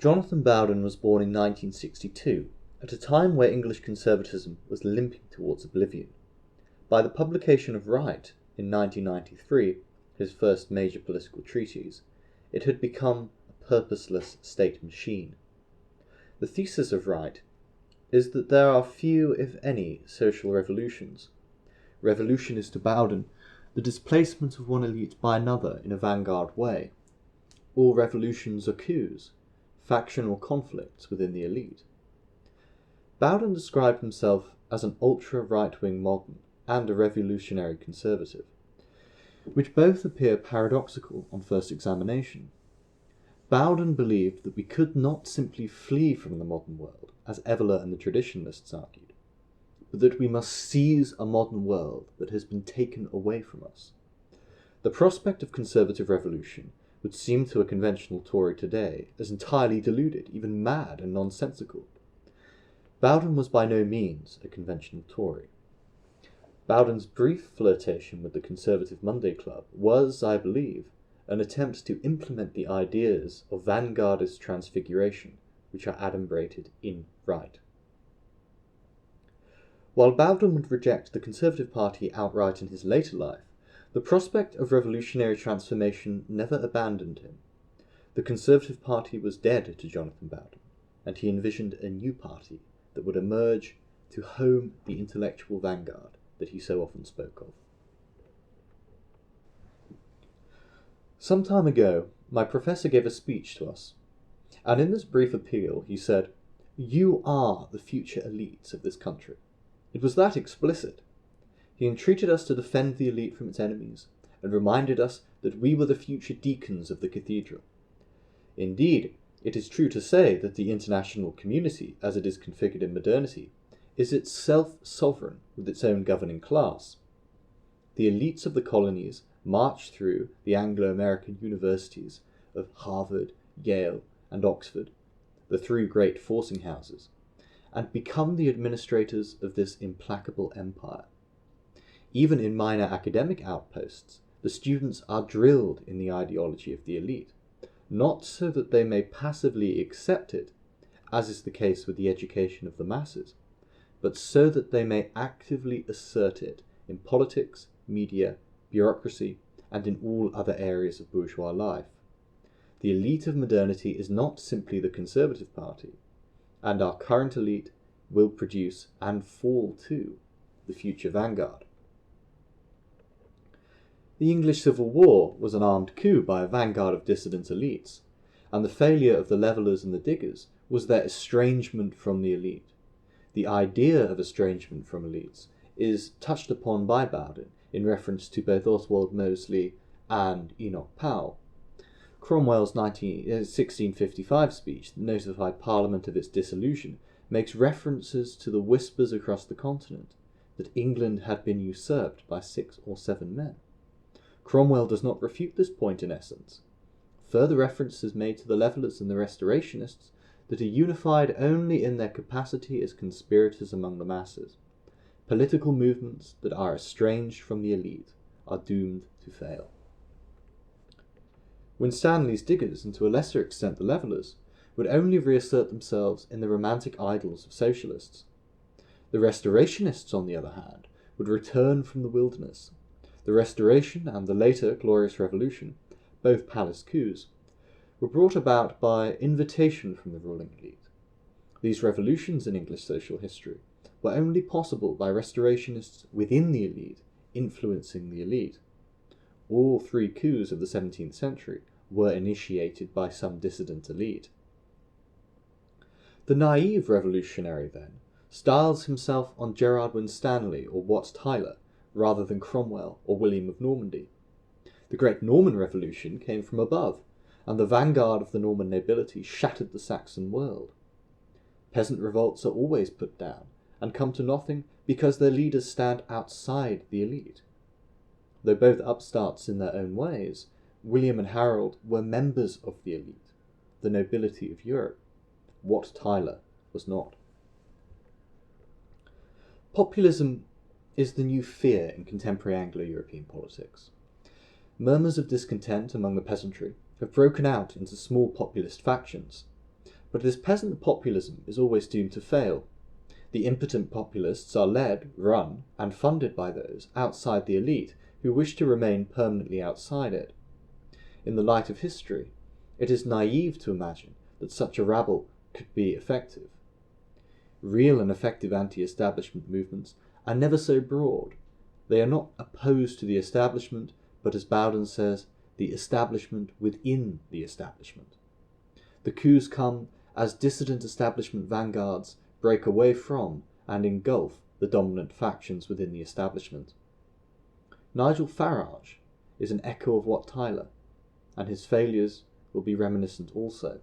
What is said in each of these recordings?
Jonathan Bowden was born in 1962, at a time where English conservatism was limping towards oblivion. By the publication of Right in 1993, his first major political treatise, it had become a purposeless state machine. The thesis of Right is that there are few, if any, social revolutions. Revolution is to Bowden the displacement of one elite by another in a vanguard way. All revolutions are coups, factional conflicts within the elite. Bowden described himself as an ultra-right-wing modern and a revolutionary conservative, which both appear paradoxical on first examination. Bowden believed that we could not simply flee from the modern world, as Evola and the traditionalists argued, but that we must seize a modern world that has been taken away from us. The prospect of conservative revolution would seem to a conventional Tory today as entirely deluded, even mad and nonsensical. Bowden was by no means a conventional Tory. Bowden's brief flirtation with the Conservative Monday Club was, I believe, an attempt to implement the ideas of vanguardist transfiguration which are adumbrated in Right. While Bowden would reject the Conservative Party outright in his later life, the prospect of revolutionary transformation never abandoned him. The Conservative Party was dead to Jonathan Bowden, and he envisioned a new party that would emerge to home the intellectual vanguard that he so often spoke of. Some time ago, my professor gave a speech to us, and in this brief appeal he said, "You are the future elites of this country." It was that explicit. He entreated us to defend the elite from its enemies, and reminded us that we were the future deacons of the cathedral. Indeed, it is true to say that the international community, as it is configured in modernity, is itself sovereign with its own governing class. The elites of the colonies march through the Anglo-American universities of Harvard, Yale, and Oxford, the three great forcing houses, and become the administrators of this implacable empire. Even in minor academic outposts, the students are drilled in the ideology of the elite, not so that they may passively accept it, as is the case with the education of the masses, but so that they may actively assert it in politics, media, bureaucracy, and in all other areas of bourgeois life. The elite of modernity is not simply the Conservative Party, and our current elite will produce, and fall to, the future vanguard. The English Civil War was an armed coup by a vanguard of dissident elites, and the failure of the levellers and the diggers was their estrangement from the elite. The idea of estrangement from elites is touched upon by Bowden in reference to both Oswald Mosley and Enoch Powell. Cromwell's 1655 speech that notified Parliament of its dissolution makes references to the whispers across the continent that England had been usurped by 6 or 7 men. Cromwell does not refute this point in essence. Further reference is made to the levellers and the restorationists that are unified only in their capacity as conspirators among the masses. Political movements that are estranged from the elite are doomed to fail. Winstanley's diggers, and to a lesser extent the levellers, would only reassert themselves in the romantic idols of socialists. The restorationists, on the other hand, would return from the wilderness. The Restoration and the later Glorious Revolution, both palace coups, were brought about by invitation from the ruling elite. These revolutions in English social history were only possible by restorationists within the elite influencing the elite. All three coups of the 17th century were initiated by some dissident elite. The naive revolutionary, then, styles himself on Gerard Winstanley or Wat Tyler, rather than Cromwell or William of Normandy. The great Norman Revolution came from above, and the vanguard of the Norman nobility shattered the Saxon world. Peasant revolts are always put down, and come to nothing because their leaders stand outside the elite. Though both upstarts in their own ways, William and Harold were members of the elite, the nobility of Europe. Wat Tyler was not. Populism is the new fear in contemporary Anglo-European politics. Murmurs of discontent among the peasantry have broken out into small populist factions. But this peasant populism is always doomed to fail. The impotent populists are led, run, and funded by those outside the elite who wish to remain permanently outside it. In the light of history, it is naive to imagine that such a rabble could be effective. Real and effective anti-establishment movements are never so broad. They are not opposed to the establishment, but as Bowden says, the establishment within the establishment. The coups come as dissident establishment vanguards break away from and engulf the dominant factions within the establishment. Nigel Farage is an echo of Wat Tyler, and his failures will be reminiscent also.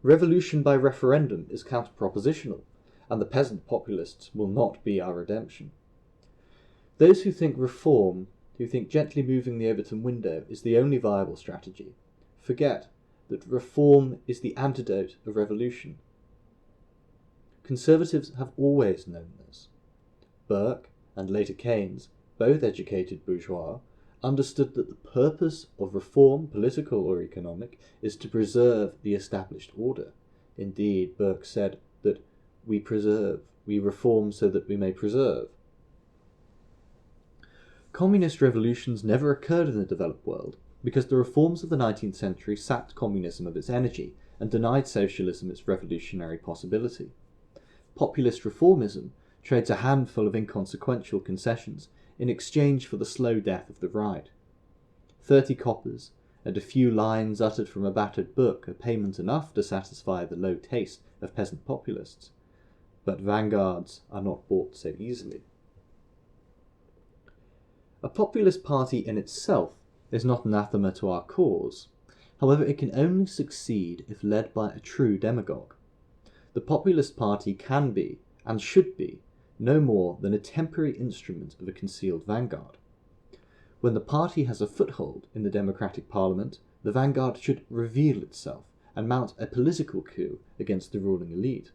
Revolution by referendum is counter-propositional, and the peasant populists will not be our redemption. Those who think reform, who think gently moving the Overton window is the only viable strategy, forget that reform is the antidote of revolution. Conservatives have always known this. Burke, and later Keynes, both educated bourgeois, understood that the purpose of reform, political or economic, is to preserve the established order. Indeed, Burke said that we reform so that we may preserve. Communist revolutions never occurred in the developed world because the reforms of the 19th century sapped communism of its energy and denied socialism its revolutionary possibility. Populist reformism trades a handful of inconsequential concessions in exchange for the slow death of the right. 30 coppers and a few lines uttered from a battered book are payment enough to satisfy the low taste of peasant populists, but vanguards are not bought so easily. A populist party in itself is not anathema to our cause. However, it can only succeed if led by a true demagogue. The populist party can be, and should be, no more than a temporary instrument of a concealed vanguard. When the party has a foothold in the democratic parliament, the vanguard should reveal itself and mount a political coup against the ruling elite.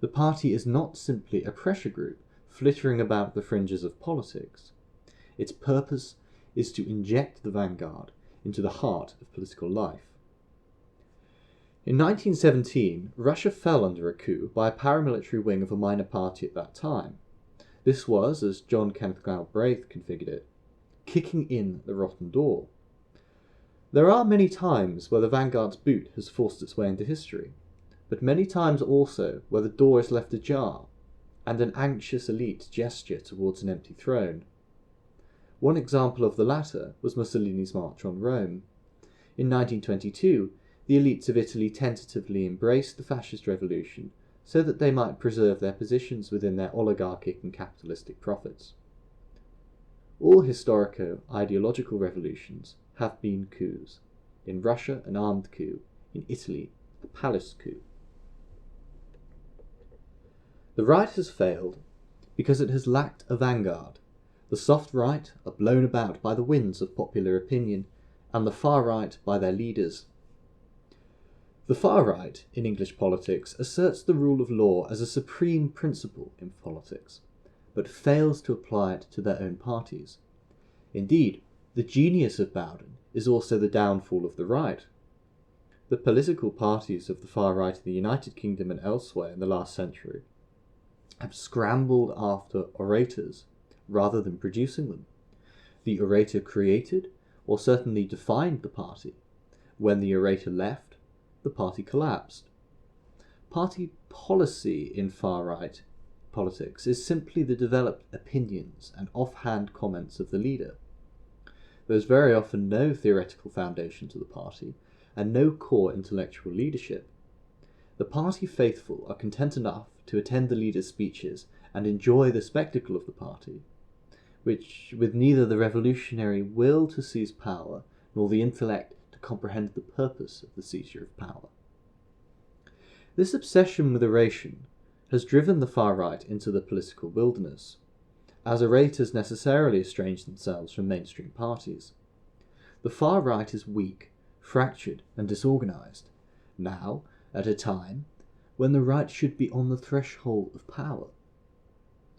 The party is not simply a pressure group flittering about the fringes of politics. Its purpose is to inject the vanguard into the heart of political life. In 1917, Russia fell under a coup by a paramilitary wing of a minor party at that time. This was, as John Kenneth Galbraith configured it, kicking in the rotten door. There are many times where the vanguard's boot has forced its way into history, but many times also where the door is left ajar, and an anxious elite gesture towards an empty throne. One example of the latter was Mussolini's march on Rome. In 1922, the elites of Italy tentatively embraced the fascist revolution so that they might preserve their positions within their oligarchic and capitalistic profits. All historico-ideological revolutions have been coups. In Russia, an armed coup. In Italy, a palace coup. The right has failed because it has lacked a vanguard. The soft right are blown about by the winds of popular opinion, and the far right by their leaders. The far right, in English politics, asserts the rule of law as a supreme principle in politics, but fails to apply it to their own parties. Indeed, the genius of Bowden is also the downfall of the right. The political parties of the far right in the United Kingdom and elsewhere in the last century have scrambled after orators rather than producing them. The orator created, or certainly defined, the party. When the orator left, the party collapsed. Party policy in far-right politics is simply the developed opinions and offhand comments of the leader. There is very often no theoretical foundation to the party, and no core intellectual leadership. The party faithful are content enough to attend the leader's speeches and enjoy the spectacle of the party, which, with neither the revolutionary will to seize power nor the intellect to comprehend the purpose of the seizure of power. This obsession with oration has driven the far right into the political wilderness, as orators necessarily estrange themselves from mainstream parties. The far right is weak, fractured, and disorganized, now at a time when the right should be on the threshold of power.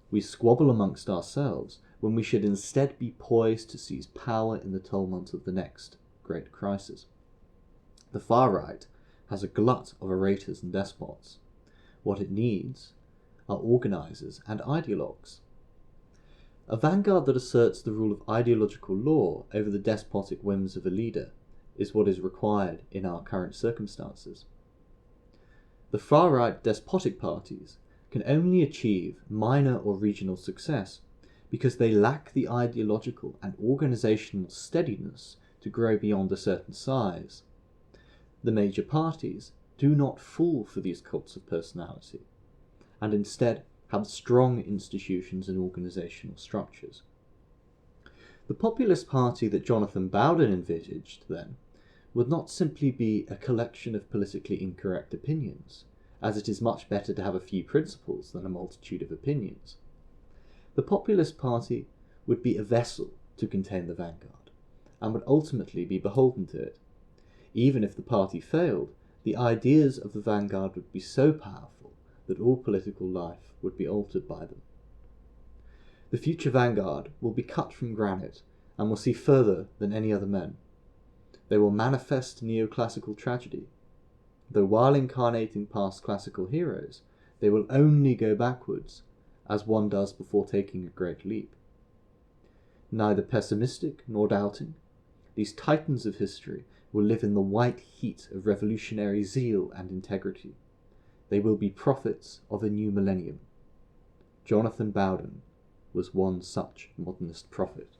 We squabble amongst ourselves when we should instead be poised to seize power in the tumult of the next great crisis. The far right has a glut of orators and despots. What it needs are organisers and ideologues. A vanguard that asserts the rule of ideological law over the despotic whims of a leader is what is required in our current circumstances. The far-right despotic parties can only achieve minor or regional success because they lack the ideological and organisational steadiness to grow beyond a certain size. The major parties do not fall for these cults of personality, and instead have strong institutions and organisational structures. The populist party that Jonathan Bowden envisaged, then, would not simply be a collection of politically incorrect opinions, as it is much better to have a few principles than a multitude of opinions. The populist party would be a vessel to contain the vanguard, and would ultimately be beholden to it. Even if the party failed, the ideas of the vanguard would be so powerful that all political life would be altered by them. The future vanguard will be cut from granite and will see further than any other men. They will manifest neoclassical tragedy, though while incarnating past classical heroes, they will only go backwards, as one does before taking a great leap. Neither pessimistic nor doubting, these titans of history will live in the white heat of revolutionary zeal and integrity. They will be prophets of a new millennium. Jonathan Bowden was one such modernist prophet.